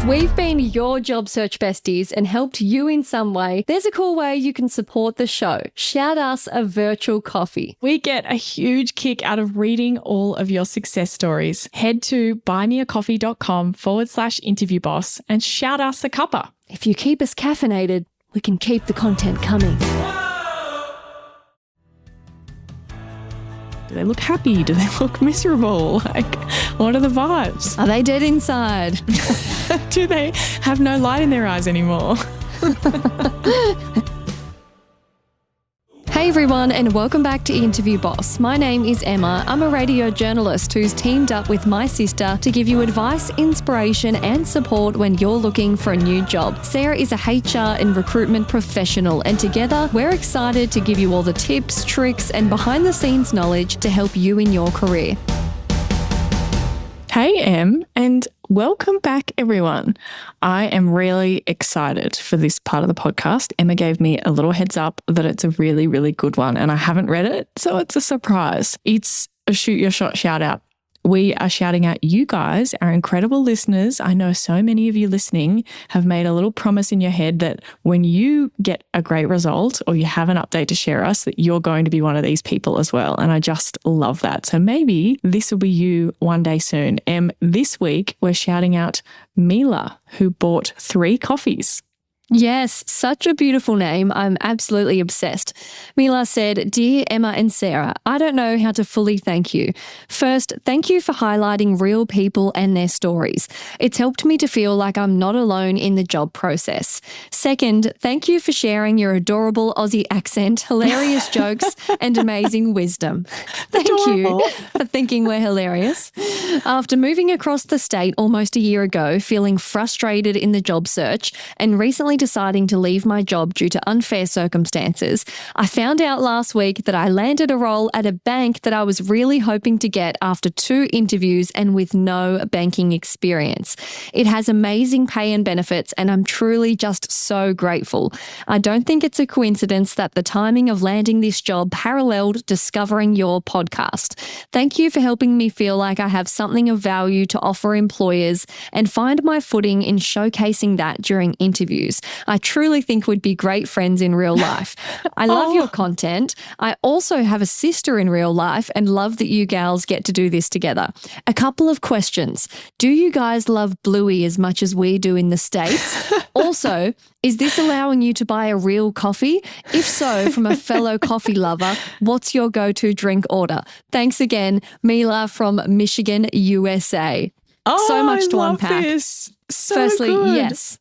we've been your job search besties and helped you in some way, there's a cool way you can support the show. Shout us a virtual coffee. We get a huge kick out of reading all of your success stories. Head to buymeacoffee.com/interviewboss and shout us a cuppa. If you keep us caffeinated, we can keep the content coming. Do they look happy? Do they look miserable? Like, what are the vibes? Are they dead inside? Do they have no light in their eyes anymore? Hey everyone, and welcome back to Interview Boss. My name is Emma. I'm a radio journalist who's teamed up with my sister to give you advice, inspiration and support when you're looking for a new job. Sarah is a HR and recruitment professional, and together we're excited to give you all the tips, tricks and behind the scenes knowledge to help you in your career. Hey Em, and welcome back everyone. I am really excited for this part of the podcast. Emma gave me a little heads up that it's a really, really good one and I haven't read it, so it's a surprise. It's a shoot your shot shout out. We are shouting out you guys, our incredible listeners. I know so many of you listening have made a little promise in your head that when you get a great result or you have an update to share us, that you're going to be one of these people as well. And I just love that. So maybe this will be you one day soon. This week we're shouting out Milah, who bought 3 coffees. Yes, such a beautiful name. I'm absolutely obsessed. Milah said, "Dear Emma and Sarah, I don't know how to fully thank you. First, thank you for highlighting real people and their stories. It's helped me to feel like I'm not alone in the job process. Second, thank you for sharing your adorable Aussie accent, hilarious jokes and amazing wisdom. Thank you for thinking we're hilarious. After moving across the state almost a year ago, feeling frustrated in the job search and recently deciding to leave my job due to unfair circumstances, I found out last week that I landed a role at a bank that I was really hoping to get after 2 interviews and with no banking experience. It has amazing pay and benefits, and I'm truly just so grateful. I don't think it's a coincidence that the timing of landing this job paralleled discovering your podcast. Thank you for helping me feel like I have something of value to offer employers and find my footing in showcasing that during interviews. I truly think we'd be great friends in real life. I love your content. I also have a sister in real life and love that you gals get to do this together. A couple of questions. Do you guys love Bluey as much as we do in the States? Also, is this allowing you to buy a real coffee? If so, from a fellow coffee lover, what's your go-to drink order? Thanks again, Milah from Michigan, USA." So much to unpack. This. So Firstly, good. yes.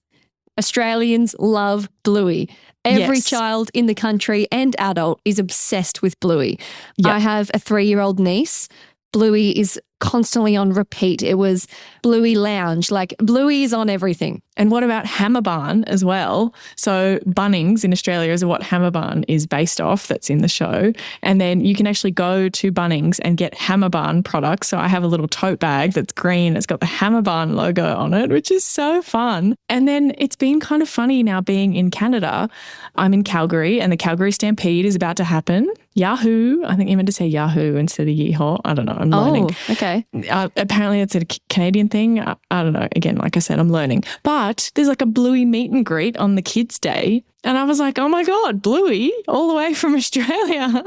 Australians love Bluey. Every child in the country and adult is obsessed with Bluey. Yep. I have a 3-year-old niece. Bluey is constantly on repeat. It was Bluey Lounge. Like, Bluey is on everything. And what about Hammer Barn as well? So Bunnings in Australia is what Hammer Barn is based off, that's in the show. And then you can actually go to Bunnings and get Hammer Barn products. So I have a little tote bag that's green. It's got the Hammer Barn logo on it, which is so fun. And then it's been kind of funny now being in Canada. I'm in Calgary and the Calgary Stampede is about to happen. Yahoo. I think you meant to say Yahoo instead of Yeehaw. I don't know. I'm learning. Oh, okay. Apparently it's a Canadian thing. I don't know. Again, like I said, I'm learning. But there's like a Bluey meet and greet on the Kids' Day. And I was like, oh my God, Bluey, all the way from Australia.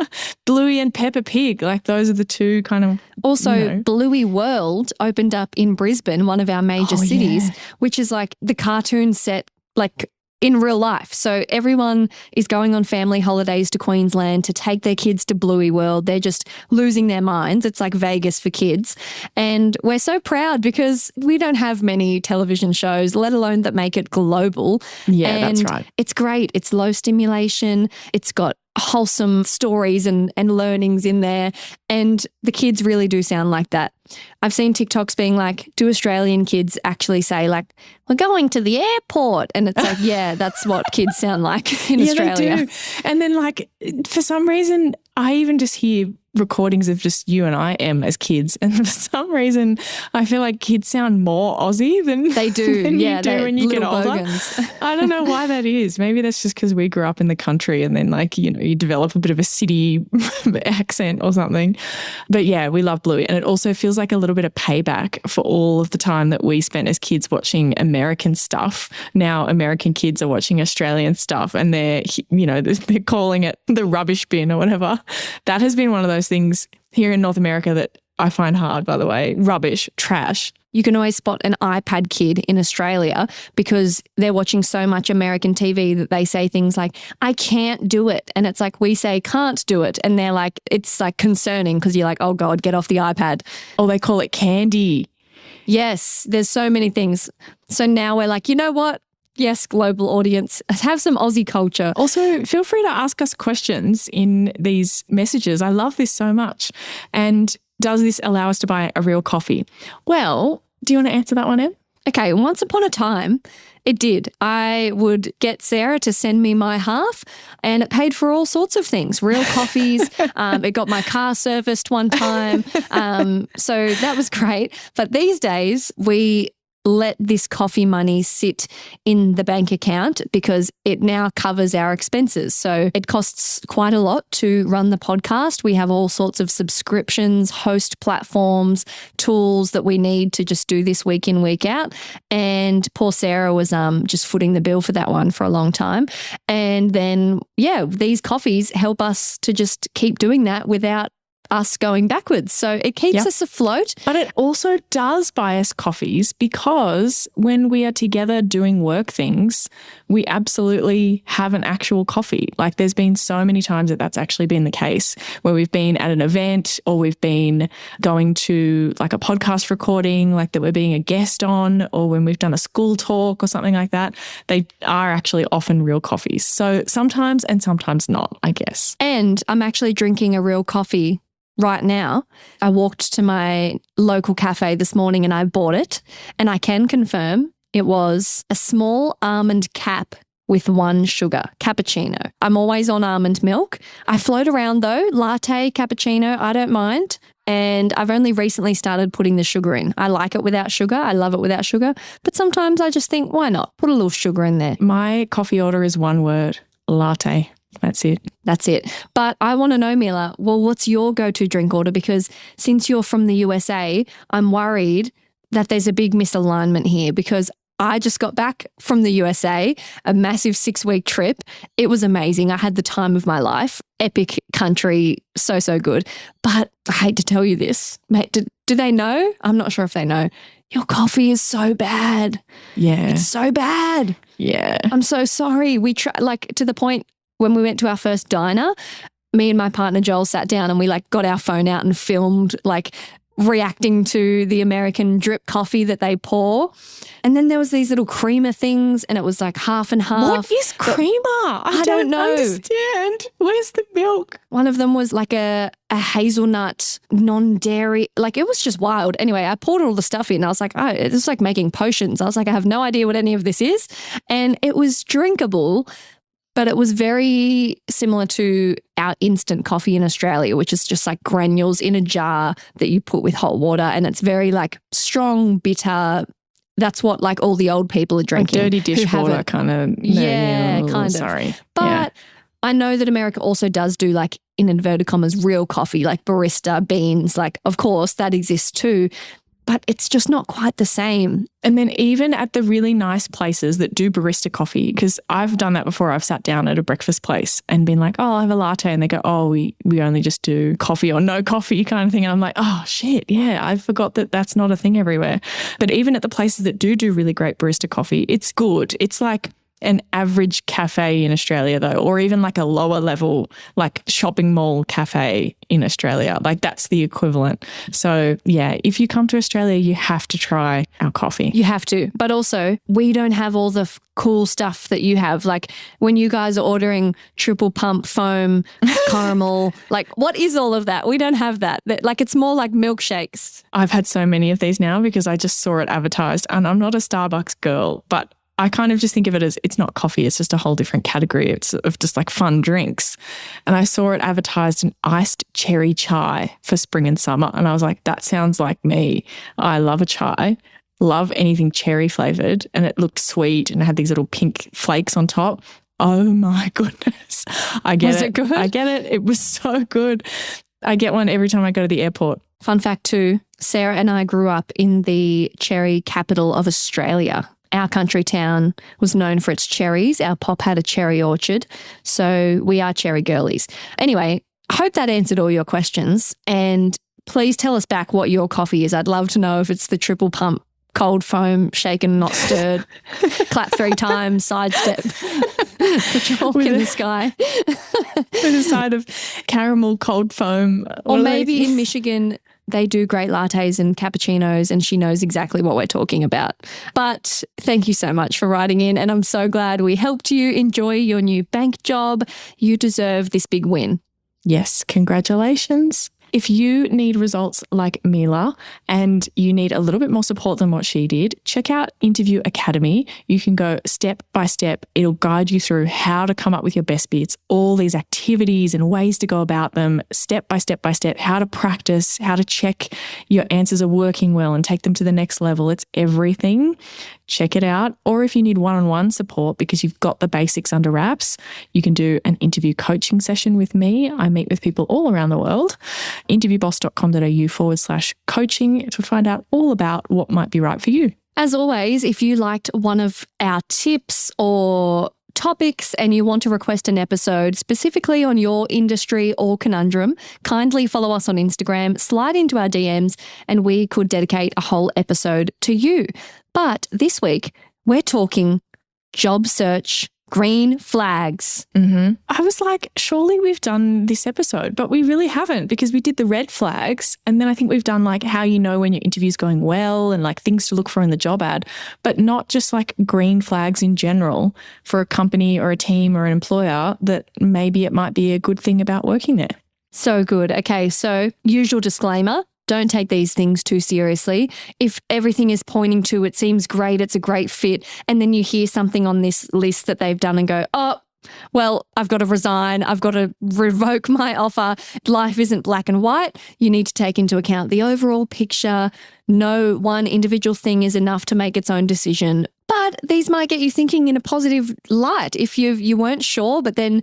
Bluey and Peppa Pig. Like, those are the two kind of... Also, Bluey World opened up in Brisbane, one of our major cities, which is like the cartoon set, like, in real life. So everyone is going on family holidays to Queensland to take their kids to Bluey World. They're just losing their minds. It's like Vegas for kids. And we're so proud because we don't have many television shows, let alone that make it global. Yeah, and that's right. It's great. It's low stimulation. It's got wholesome stories and learnings in there. And the kids really do sound like that. I've seen TikToks being like, do Australian kids actually say like, we're going to the airport? And it's like, yeah, that's what kids sound like in Australia. They do. And then like, for some reason, I even just hear recordings of just you and I, as kids. And for some reason, I feel like kids sound more Aussie than they do. than yeah, you do when you get older. Bogans. I don't know why that is. Maybe that's just because we grew up in the country and then you develop a bit of a city accent or something. But yeah, we love Bluey. And it also feels like a little bit of payback for all of the time that we spent as kids watching American stuff. Now American kids are watching Australian stuff and they're calling it the rubbish bin or whatever. That has been one of those things here in North America that I find hard, by the way. Rubbish, trash. You can always spot an iPad kid in Australia because they're watching so much American TV that they say things like, I can't do it. And it's like, we say can't do it. And they're like, it's like concerning because you're like, oh God, get off the iPad. Or they call it candy. Yes, there's so many things. So now we're like, you know what? Yes, global audience, have some Aussie culture. Also, feel free to ask us questions in these messages. I love this so much. And does this allow us to buy a real coffee? Well, do you want to answer that one, Em? Okay, once upon a time, it did. I would get Sarah to send me my half and it paid for all sorts of things, real coffees. It got my car serviced one time. So that was great. But these days, we let this coffee money sit in the bank account because it now covers our expenses. So it costs quite a lot to run the podcast. We have all sorts of subscriptions, host platforms, tools that we need to just do this week in, week out. And poor Sarah was just footing the bill for that one for a long time. And then, yeah, these coffees help us to just keep doing that without us going backwards. So it keeps us afloat. But it also does buy us coffees because when we are together doing work things, we absolutely have an actual coffee. Like there's been so many times that that's actually been the case where we've been at an event or we've been going to like a podcast recording, like that we're being a guest on, or when we've done a school talk or something like that. They are actually often real coffees. So sometimes and sometimes not, I guess. And I'm actually drinking a real coffee right now. I walked to my local cafe this morning and I bought it, and I can confirm it was a small almond cap with 1 sugar, cappuccino. I'm always on almond milk. I float around though, latte, cappuccino, I don't mind. And I've only recently started putting the sugar in. I like it without sugar. I love it without sugar. But sometimes I just think, why not? Put a little sugar in there. My coffee order is one word, latte. That's it. That's it. But I want to know, Milah, well, what's your go-to drink order? Because since you're from the USA, I'm worried that there's a big misalignment here because I just got back from the USA, a massive 6-week trip. It was amazing. I had the time of my life. Epic country, so good. But I hate to tell you this, mate, do they know? I'm not sure if they know. Your coffee is so bad. Yeah. It's so bad. Yeah. I'm so sorry. We to the point when we went to our first diner, me and my partner Joel sat down and we got our phone out and filmed reacting to the American drip coffee that they pour. And then there was these little creamer things and it was like half and half. What is creamer? I don't know. Understand. Where's the milk? One of them was like a hazelnut, non-dairy. It was just wild. Anyway, I poured all the stuff in. I was like, oh, it's like making potions. I was like, I have no idea what any of this is. And it was drinkable, but it was very similar to our instant coffee in Australia, which is just like granules in a jar that you put with hot water. And it's very strong, bitter. That's what all the old people are drinking. Dirty dishwater kind of. Yeah, kind of. Sorry. But I know that America also does do in inverted commas, real coffee, like barista beans. Of course, that exists too. But it's just not quite the same. And then even at the really nice places that do barista coffee, because I've done that before. I've sat down at a breakfast place and been like, oh, I'll have a latte. And they go, oh, we only just do coffee or no coffee kind of thing. And I'm like, oh, shit, yeah, I forgot that that's not a thing everywhere. But even at the places that do really great barista coffee, it's good. It's like an average cafe in Australia though, or even a lower level, shopping mall cafe in Australia. That's the equivalent. So yeah, if you come to Australia, you have to try our coffee. You have to. But also, we don't have all the cool stuff that you have. When you guys are ordering triple pump foam, caramel, what is all of that? We don't have that. It's more like milkshakes. I've had so many of these now because I just saw it advertised, and I'm not a Starbucks girl, but I kind of just think of it as it's not coffee. It's just a whole different category. It's of just like fun drinks. And I saw it advertised an iced cherry chai for spring and summer. And I was like, that sounds like me. I love a chai, love anything cherry flavored. And it looked sweet and it had these little pink flakes on top. Oh my goodness. I get it. Was it good? I get it. It was so good. I get one every time I go to the airport. Fun fact too, Sarah and I grew up in the cherry capital of Australia. Our country town was known for its cherries. Our pop had a cherry orchard. So we are cherry girlies. Anyway, I hope that answered all your questions. And please tell us back what your coffee is. I'd love to know if it's the triple pump, cold foam, shaken, not stirred, clap 3 times, sidestep, the chalk in the sky. With a side of caramel cold foam. Or maybe in Michigan, they do great lattes and cappuccinos and she knows exactly what we're talking about. But thank you so much for writing in and I'm so glad we helped you enjoy your new bank job. You deserve this big win. Yes, congratulations. If you need results like Milah and you need a little bit more support than what she did, check out Interview Academy. You can go step by step. It'll guide you through how to come up with your best bits, all these activities and ways to go about them, step by step by step, how to practice, how to check your answers are working well and take them to the next level. It's everything. Check it out. Or if you need one-on-one support because you've got the basics under wraps, you can do an interview coaching session with me. I meet with people all around the world. interviewboss.com.au/coaching to find out all about what might be right for you. As always, if you liked one of our tips or topics and you want to request an episode specifically on your industry or conundrum, kindly follow us on Instagram, slide into our DMs, and we could dedicate a whole episode to you. But this week, we're talking job search green flags. I was like, surely we've done this episode, but we really haven't because we did the red flags. And then I think we've done like how you know when your interview's going well and like things to look for in the job ad, but not just like green flags in general for a company or a team or an employer that maybe it might be a good thing about working there. So good. Okay, so usual disclaimer. Don't take these things too seriously. If everything is pointing to it seems great, it's a great fit, and then you hear something on this list that they've done and go, oh, well, I've got to resign. I've got to revoke my offer. Life isn't black and white. You need to take into account the overall picture. No one individual thing is enough to make its own decision. But these might get you thinking in a positive light. If you weren't sure, but then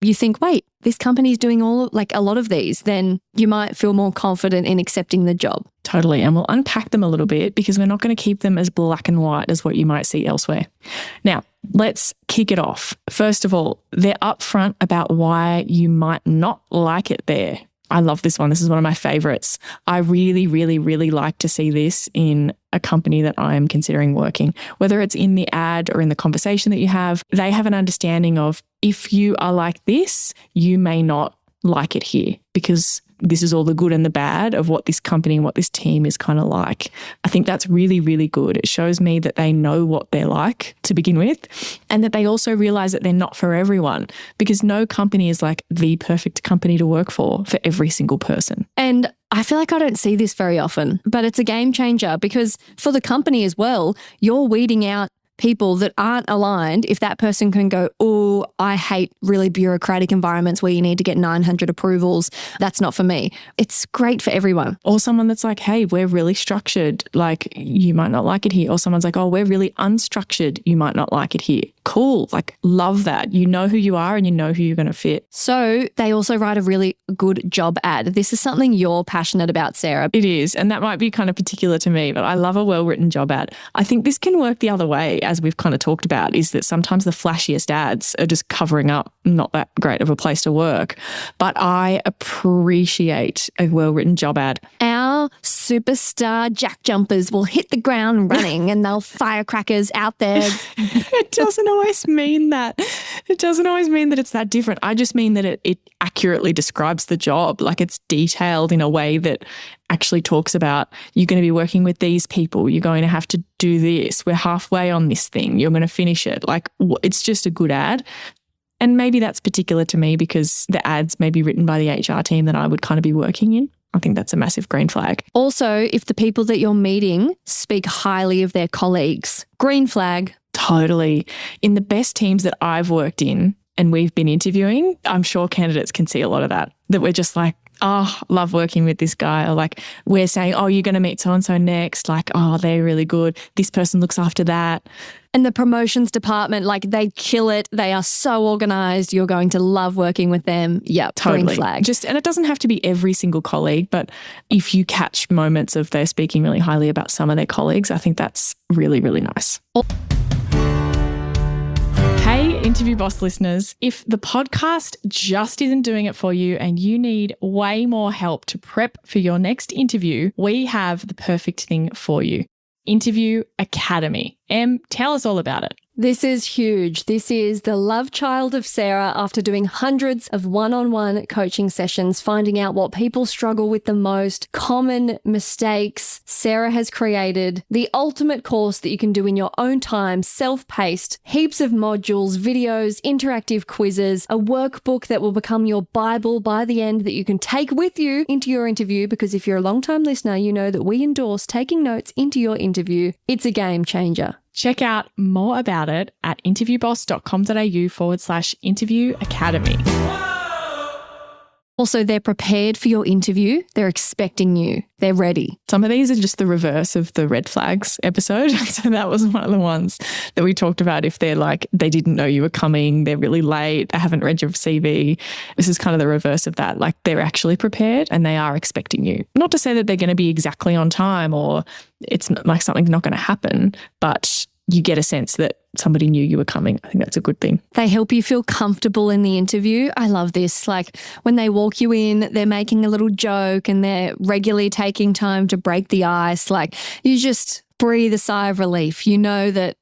you think, wait, this company's doing a lot of these, then you might feel more confident in accepting the job. Totally. And we'll unpack them a little bit because we're not going to keep them as black and white as what you might see elsewhere. Now, let's kick it off. First of all, they're upfront about why you might not like it there. I love this one. This is one of my favorites. I really, really, really like to see this in a company that I am considering working, whether it's in the ad or in the conversation that you have. They have an understanding of if you are like this, you may not like it here because this is all the good and the bad of what this company and what this team is kind of like. I think that's really, really good. It shows me that they know what they're like to begin with and that they also realize that they're not for everyone because no company is like the perfect company to work for every single person. And I feel like I don't see this very often, but it's a game changer because for the company as well, you're weeding out people that aren't aligned. If that person can go, oh, I hate really bureaucratic environments where you need to get 900 approvals. That's not for me. It's great for everyone. Or someone that's like, hey, we're really structured. Like you might not like it here. Or someone's like, oh, we're really unstructured. You might not like it here. Cool. Like love that. You know who you are and you know who you're going to fit. So they also write a really good job ad. This is something you're passionate about, Sarah. It is. And that might be kind of particular to me, but I love a well-written job ad. I think this can work the other way, as we've kind of talked about, is that sometimes the flashiest ads are just covering up not that great of a place to work. But I appreciate a well-written job ad. Our superstar jack jumpers will hit the ground running and they'll firecrackers out there. It doesn't always mean that. It doesn't always mean that it's that different. I just mean that it accurately describes the job. Like it's detailed in a way that actually talks about you're going to be working with these people. You're going to have to do this. We're halfway on this thing. You're going to finish it. Like it's just a good ad. And maybe that's particular to me because the ads may be written by the HR team that I would kind of be working in. I think that's a massive green flag. Also, if the people that you're meeting speak highly of their colleagues, green flag. Totally. In the best teams that I've worked in and we've been interviewing, I'm sure candidates can see a lot of that we're just like, oh, love working with this guy. Or like we're saying, oh, you're going to meet so-and-so next. Like, oh, they're really good. This person looks after that. And the promotions department, like they kill it. They are so organized. You're going to love working with them. Yep, totally. Green flag. And it doesn't have to be every single colleague, but if you catch moments of they're speaking really highly about some of their colleagues, I think that's really, really nice. Hey, Interview Boss listeners, if the podcast just isn't doing it for you and you need way more help to prep for your next interview, we have the perfect thing for you. Interview Academy. Em, tell us all about it. This is huge. This is the love child of Sarah after doing hundreds of one-on-one coaching sessions, finding out what people struggle with the most, common mistakes. Sarah has created the ultimate course that you can do in your own time, self-paced, heaps of modules, videos, interactive quizzes, a workbook that will become your Bible by the end that you can take with you into your interview, because if you're a long-time listener, you know that we endorse taking notes into your interview. It's a game changer. Check out more about it at interviewboss.com.au/interview academy. Also, they're prepared for your interview. They're expecting you. They're ready. Some of these are just the reverse of the red flags episode. So that was one of the ones that we talked about. If they're like, they didn't know you were coming, they're really late, they haven't read your CV. This is kind of the reverse of that. Like they're actually prepared and they are expecting you. Not to say that they're going to be exactly on time or it's like something's not going to happen, but you get a sense that somebody knew you were coming. I think that's a good thing. They help you feel comfortable in the interview. I love this. Like when they walk you in, they're making a little joke and they're regularly taking time to break the ice. Like you just breathe a sigh of relief. You know that,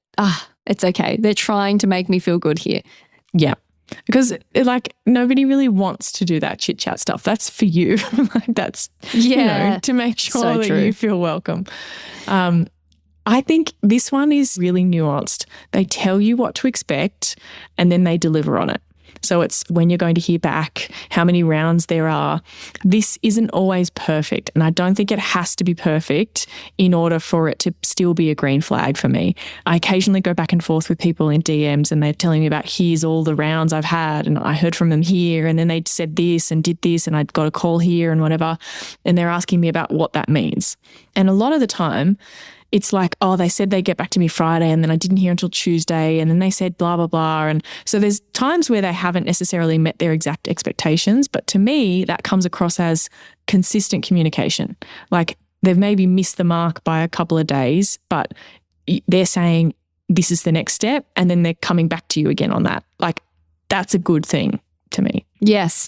it's okay. They're trying to make me feel good here. Yeah. Because like nobody really wants to do that chit chat stuff. That's for you. Like that's, to make sure that you feel welcome. I think this one is really nuanced. They tell you what to expect and then they deliver on it. So it's when you're going to hear back, how many rounds there are. This isn't always perfect. And I don't think it has to be perfect in order for it to still be a green flag for me. I occasionally go back and forth with people in DMs and they're telling me about here's all the rounds I've had and I heard from them here and then they said this and did this and I got a call here and whatever. And they're asking me about what that means. And a lot of the time, it's like, oh, they said they'd get back to me Friday and then I didn't hear until Tuesday and then they said blah, blah, blah. And so there's times where they haven't necessarily met their exact expectations. But to me, that comes across as consistent communication. Like they've maybe missed the mark by a couple of days, but they're saying this is the next step and then they're coming back to you again on that. Like that's a good thing to me. Yes.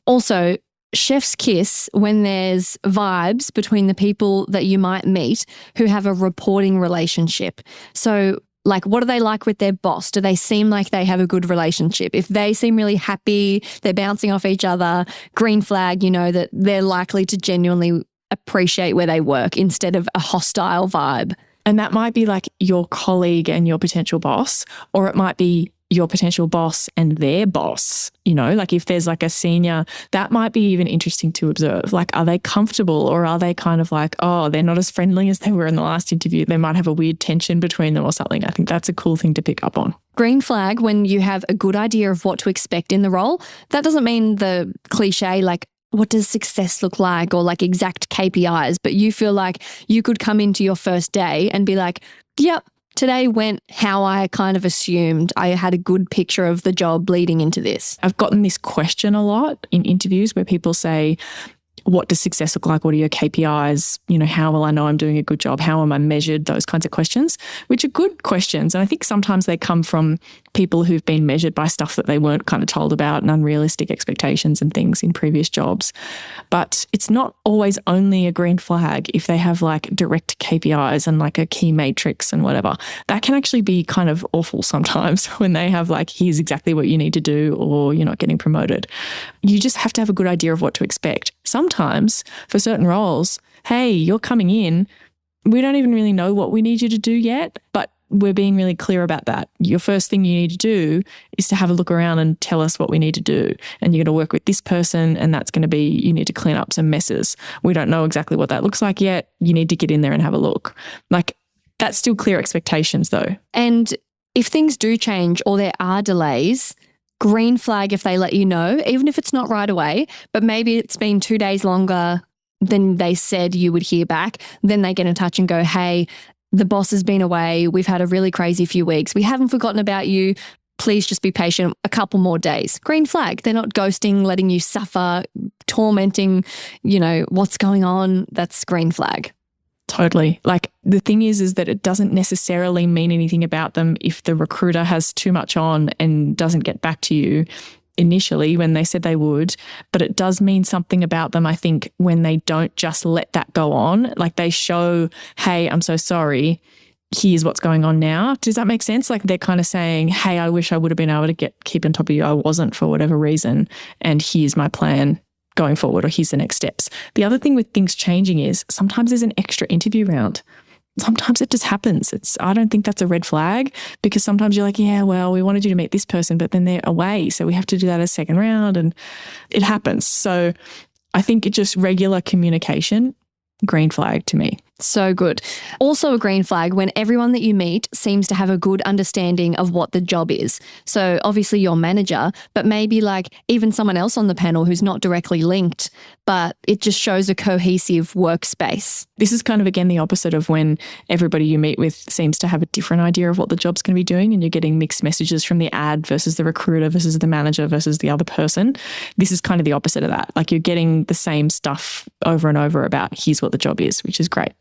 Also, chef's kiss when there's vibes between the people that you might meet who have a reporting relationship. So like, what are they like with their boss? Do they seem like they have a good relationship? If they seem really happy, they're bouncing off each other, green flag, you know that they're likely to genuinely appreciate where they work instead of a hostile vibe. And that might be like your colleague and your potential boss, or it might be your potential boss and their boss, you know, like if there's like a senior, that might be even interesting to observe. Like, are they comfortable or are they kind of like, oh, they're not as friendly as they were in the last interview. They might have a weird tension between them or something. I think that's a cool thing to pick up on. Green flag when you have a good idea of what to expect in the role. That doesn't mean the cliche, like, what does success look like or like exact KPIs, but you feel like you could come into your first day and be like, yep, today went how I kind of assumed. I had a good picture of the job leading into this. I've gotten this question a lot in interviews where people say, what does success look like? What are your KPIs? You know, how will I know I'm doing a good job? How am I measured? Those kinds of questions, which are good questions. And I think sometimes they come from people who've been measured by stuff that they weren't kind of told about and unrealistic expectations and things in previous jobs. But it's not always only a green flag if they have like direct KPIs and like a key matrix and whatever. That can actually be kind of awful sometimes when they have like, here's exactly what you need to do or you're not getting promoted. You just have to have a good idea of what to expect. Sometimes for certain roles, hey, you're coming in, we don't even really know what we need you to do yet, but we're being really clear about that. Your first thing you need to do is to have a look around and tell us what we need to do. And you're going to work with this person and that's going to be, you need to clean up some messes. We don't know exactly what that looks like yet. You need to get in there and have a look. Like that's still clear expectations though. And if things do change or there are delays, green flag if they let you know, even if it's not right away, but maybe it's been 2 days longer than they said you would hear back. Then they get in touch and go, hey, the boss has been away. We've had a really crazy few weeks. We haven't forgotten about you. Please just be patient a couple more days. Green flag. They're not ghosting, letting you suffer, tormenting, what's going on. That's green flag. Totally. Like the thing is that it doesn't necessarily mean anything about them if the recruiter has too much on and doesn't get back to you initially when they said they would, but it does mean something about them, I think, when they don't just let that go on. Like they show, hey, I'm so sorry. Here's what's going on now. Does that make sense? Like they're kind of saying, hey, I wish I would have been able to keep on top of you. I wasn't for whatever reason. And here's my plan going forward, or here's the next steps. The other thing with things changing is sometimes there's an extra interview round. Sometimes it just happens. I don't think that's a red flag, because sometimes you're like, yeah, well, we wanted you to meet this person, but then they're away. So we have to do that as second round, and it happens. So I think it's just regular communication, green flag to me. So good. Also a green flag when everyone that you meet seems to have a good understanding of what the job is. So obviously your manager, but maybe like even someone else on the panel who's not directly linked, but it just shows a cohesive workspace. This is kind of, again, the opposite of when everybody you meet with seems to have a different idea of what the job's going to be doing, and you're getting mixed messages from the ad versus the recruiter versus the manager versus the other person. This is kind of the opposite of that. Like you're getting the same stuff over and over about here's what the job is, which is great.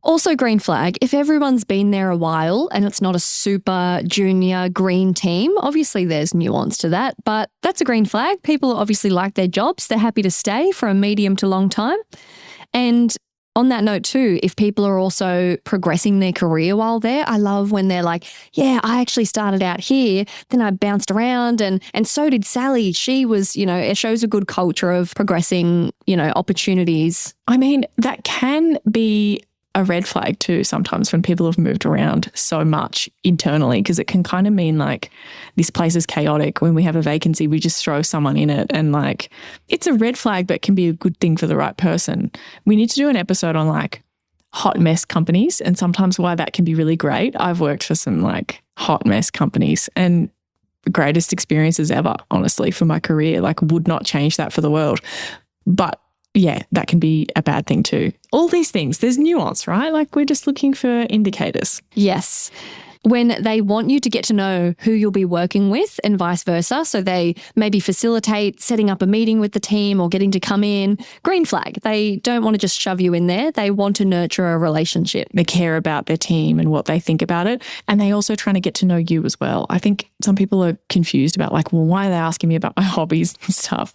Also green flag, if everyone's been there a while and it's not a super junior green team, obviously there's nuance to that, but that's a green flag. People obviously like their jobs. They're happy to stay for a medium to long time. And on that note too, if people are also progressing their career while there, I love when they're like, yeah, I actually started out here, then I bounced around and so did Sally. She was, it shows a good culture of progressing, opportunities. I mean, that can be a red flag too sometimes when people have moved around so much internally, because it can kind of mean like this place is chaotic. When we have a vacancy, we just throw someone in it, and like it's a red flag but can be a good thing for the right person. We need to do an episode on like hot mess companies and sometimes why that can be really great. I've worked for some like hot mess companies and greatest experiences ever, honestly, for my career. Like would not change that for the world. But yeah, that can be a bad thing too. All these things, there's nuance, right? Like we're just looking for indicators. Yes. When they want you to get to know who you'll be working with and vice versa. So they maybe facilitate setting up a meeting with the team or getting to come in. Green flag. They don't want to just shove you in there. They want to nurture a relationship. They care about their team and what they think about it. And they also trying to get to know you as well. I think some people are confused about like, well, why are they asking me about my hobbies and stuff?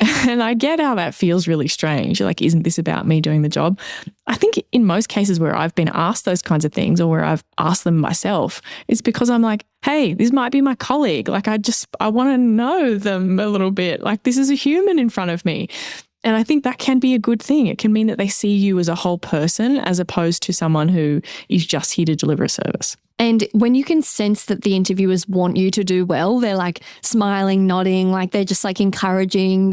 And I get how that feels really strange. Like, isn't this about me doing the job? I think in most cases where I've been asked those kinds of things or where I've asked them myself, it's because I'm like, hey, this might be my colleague. Like I want to know them a little bit. Like this is a human in front of me. And I think that can be a good thing. It can mean that they see you as a whole person as opposed to someone who is just here to deliver a service. And when you can sense that the interviewers want you to do well, they're like smiling, nodding, like they're just like encouraging.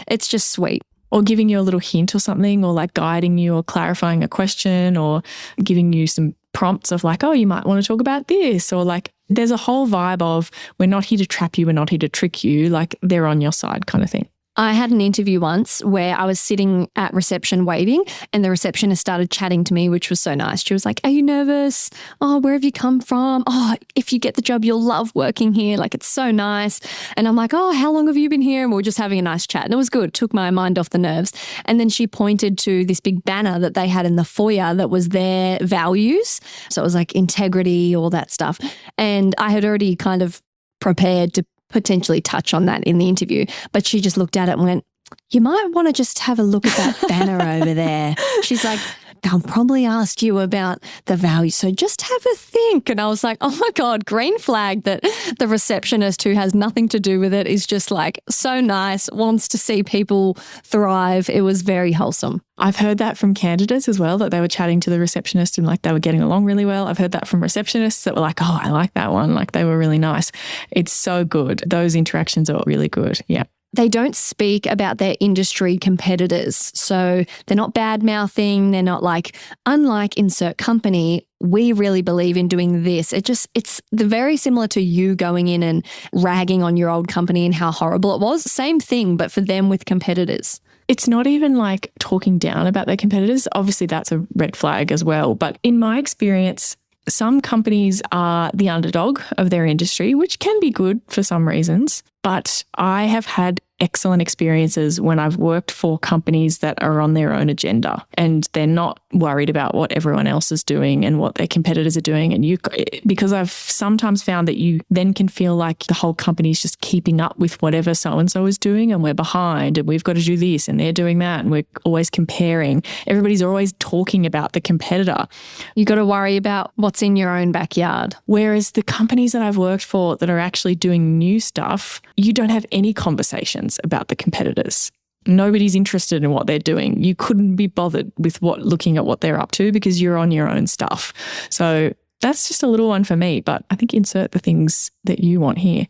It's just sweet. Or giving you a little hint or something, or like guiding you or clarifying a question or giving you some prompts of like, oh, you might want to talk about this, or like there's a whole vibe of we're not here to trap you, we're not here to trick you, like they're on your side kind of thing. I had an interview once where I was sitting at reception waiting and the receptionist started chatting to me, which was so nice. She was like, are you nervous? Oh, where have you come from? Oh, if you get the job, you'll love working here. Like, it's so nice. And I'm like, oh, how long have you been here? And we were just having a nice chat. And it was good. It took my mind off the nerves. And then she pointed to this big banner that they had in the foyer that was their values. So it was like integrity, all that stuff. And I had already kind of prepared to potentially touch on that in the interview. But she just looked at it and went, you might want to just have a look at that banner over there. She's like, they'll probably ask you about the value. So just have a think. And I was like, oh my God, green flag that the receptionist who has nothing to do with it is just like so nice, wants to see people thrive. It was very wholesome. I've heard that from candidates as well, that they were chatting to the receptionist and like they were getting along really well. I've heard that from receptionists that were like, oh, I like that one. Like they were really nice. It's so good. Those interactions are really good. Yeah. They don't speak about their industry competitors. So they're not bad-mouthing. They're not like, unlike insert company, we really believe in doing this. It's very similar to you going in and ragging on your old company and how horrible it was. Same thing, but for them with competitors. It's not even like talking down about their competitors. Obviously, that's a red flag as well. But in my experience, some companies are the underdog of their industry, which can be good for some reasons. But I have had excellent experiences when I've worked for companies that are on their own agenda and they're not worried about what everyone else is doing and what their competitors are doing. And because I've sometimes found that you then can feel like the whole company is just keeping up with whatever so-and-so is doing and we're behind and we've got to do this and they're doing that and we're always comparing. Everybody's always talking about the competitor. You got to worry about what's in your own backyard. Whereas the companies that I've worked for that are actually doing new stuff, you don't have any conversations about the competitors. Nobody's interested in what they're doing. You couldn't be bothered with looking at what they're up to because you're on your own stuff. So that's just a little one for me, but I think insert the things that you want here.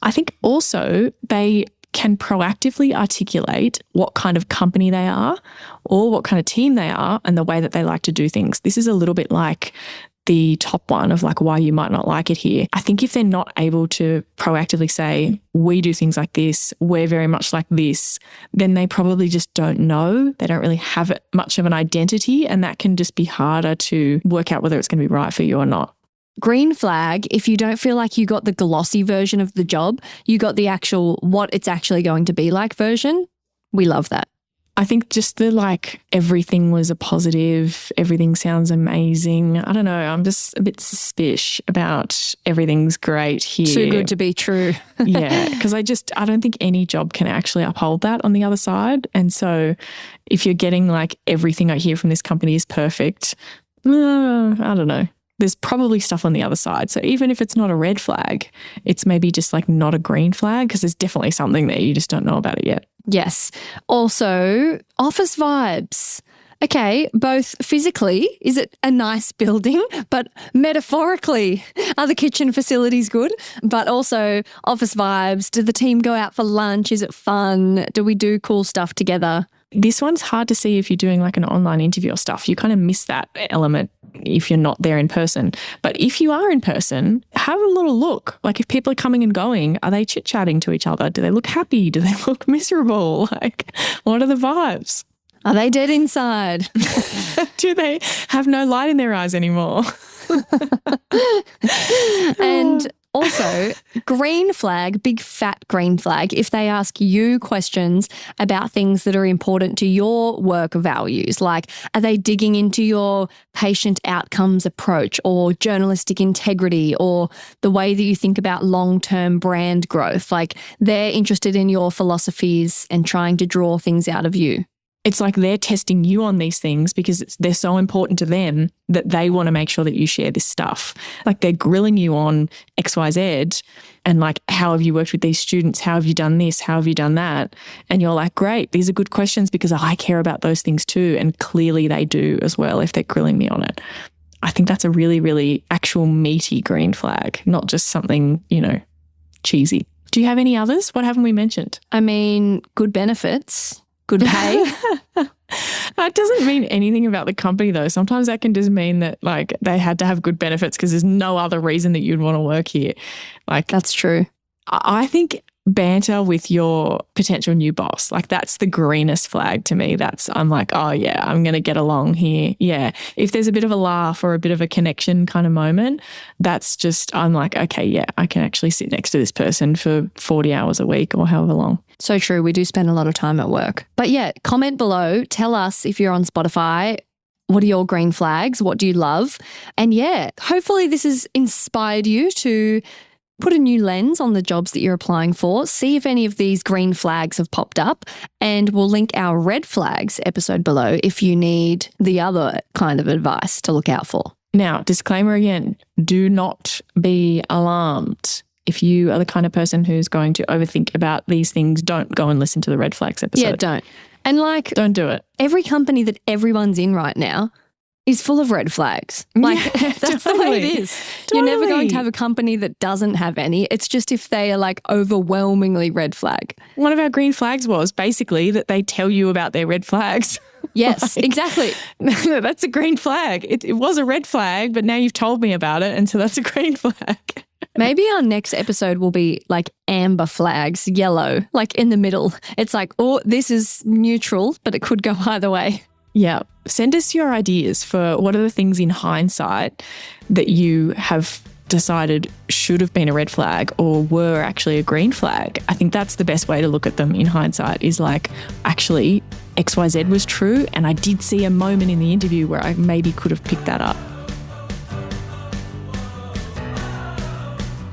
I think also they can proactively articulate what kind of company they are or what kind of team they are and the way that they like to do things. This is a little bit like the top one of like why you might not like it here. I think if they're not able to proactively say, we do things like this, we're very much like this, then they probably just don't know. They don't really have much of an identity, and that can just be harder to work out whether it's going to be right for you or not. Green flag, if you don't feel like you got the glossy version of the job, you got the actual what it's actually going to be like version. We love that. I think just the like everything was a positive, everything sounds amazing. I don't know. I'm just a bit suspicious about everything's great here. Too good to be true. Yeah, because I don't think any job can actually uphold that on the other side. And so if you're getting like everything I hear from this company is perfect, I don't know. There's probably stuff on the other side. So even if it's not a red flag, it's maybe just like not a green flag because there's definitely something there. You just don't know about it yet. Yes. Also, office vibes. Okay, both physically, is it a nice building? But metaphorically, are the kitchen facilities good? But also office vibes. Do the team go out for lunch? Is it fun? Do we do cool stuff together? This one's hard to see if you're doing like an online interview or stuff. You kind of miss that element if you're not there in person. But if you are in person, have a little look. Like if people are coming and going, are they chit-chatting to each other? Do they look happy? Do they look miserable? Like, what are the vibes? Are they dead inside? Do they have no light in their eyes anymore? And also, green flag, big fat green flag, if they ask you questions about things that are important to your work values, like are they digging into your patient outcomes approach or journalistic integrity or the way that you think about long-term brand growth? Like they're interested in your philosophies and trying to draw things out of you. It's like they're testing you on these things because they're so important to them that they want to make sure that you share this stuff. Like they're grilling you on XYZ and like, how have you worked with these students? How have you done this? How have you done that? And you're like, great, these are good questions because I care about those things too. And clearly they do as well if they're grilling me on it. I think that's a really, really actual meaty green flag, not just something, cheesy. Do you have any others? What haven't we mentioned? I mean, good benefits. Good pay. That doesn't mean anything about the company though. Sometimes that can just mean that like they had to have good benefits because there's no other reason that you'd want to work here. Like that's true. I think banter with your potential new boss, like that's the greenest flag to me. I'm like, oh yeah, I'm going to get along here. Yeah. If there's a bit of a laugh or a bit of a connection kind of moment, I'm like, okay, yeah, I can actually sit next to this person for 40 hours a week or however long. So true. We do spend a lot of time at work. But yeah, comment below. Tell us if you're on Spotify. What are your green flags? What do you love? And yeah, hopefully this has inspired you to put a new lens on the jobs that you're applying for. See if any of these green flags have popped up. And we'll link our red flags episode below if you need the other kind of advice to look out for. Now, disclaimer again, do not be alarmed. If you are the kind of person who's going to overthink about these things, don't go and listen to the red flags episode. Yeah, don't. And don't do it. Every company that everyone's in right now, is full of red flags. Like, Yeah, that's the way it totally. is. You're never going Totally. to have a company that doesn't have any. It's just if they are like overwhelmingly red flag. One of our green flags was basically that they tell you about their red flags. Yes, exactly. That's a green flag. It was a red flag, but now you've told me about it, and so that's a green flag. Maybe our next episode will be like amber flags, yellow, like in the middle. It's like, oh, this is neutral, but it could go either way. Yeah. Send us your ideas for what are the things in hindsight that you have decided should have been a red flag or were actually a green flag. I think that's the best way to look at them in hindsight is like, actually, XYZ was true, and I did see a moment in the interview where I maybe could have picked that up.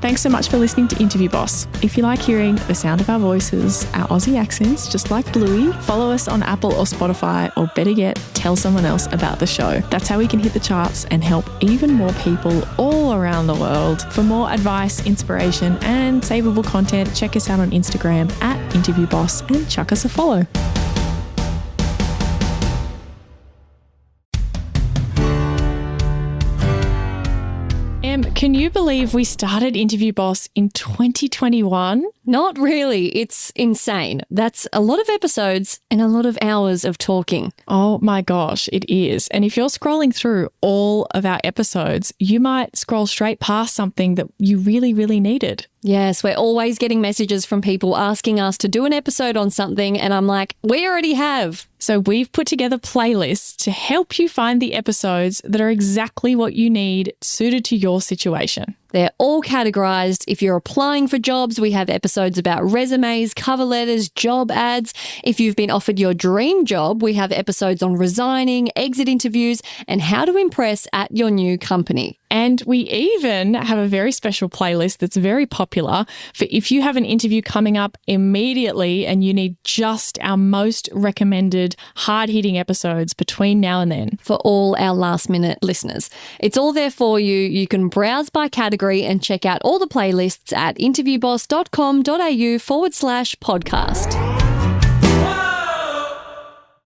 Thanks so much for listening to Interview Boss. If you like hearing the sound of our voices, our Aussie accents, just like Bluey, follow us on Apple or Spotify, or better yet, tell someone else about the show. That's how we can hit the charts and help even more people all around the world. For more advice, inspiration, and savable content, check us out on Instagram @InterviewBoss and chuck us a follow. Can you believe we started Interview Boss in 2021? Not really. It's insane. That's a lot of episodes and a lot of hours of talking. Oh my gosh, it is. And if you're scrolling through all of our episodes, you might scroll straight past something that you really, really needed. Yes, we're always getting messages from people asking us to do an episode on something, and I'm like, we already have. So we've put together playlists to help you find the episodes that are exactly what you need, suited to your situation. They're all categorized. If you're applying for jobs, we have episodes about resumes, cover letters, job ads. If you've been offered your dream job, we have episodes on resigning, exit interviews, and how to impress at your new company. And we even have a very special playlist that's very popular for if you have an interview coming up immediately and you need just our most recommended hard-hitting episodes between now and then. For all our last-minute listeners. It's all there for you. You can browse by category and check out all the playlists at interviewboss.com.au/podcast.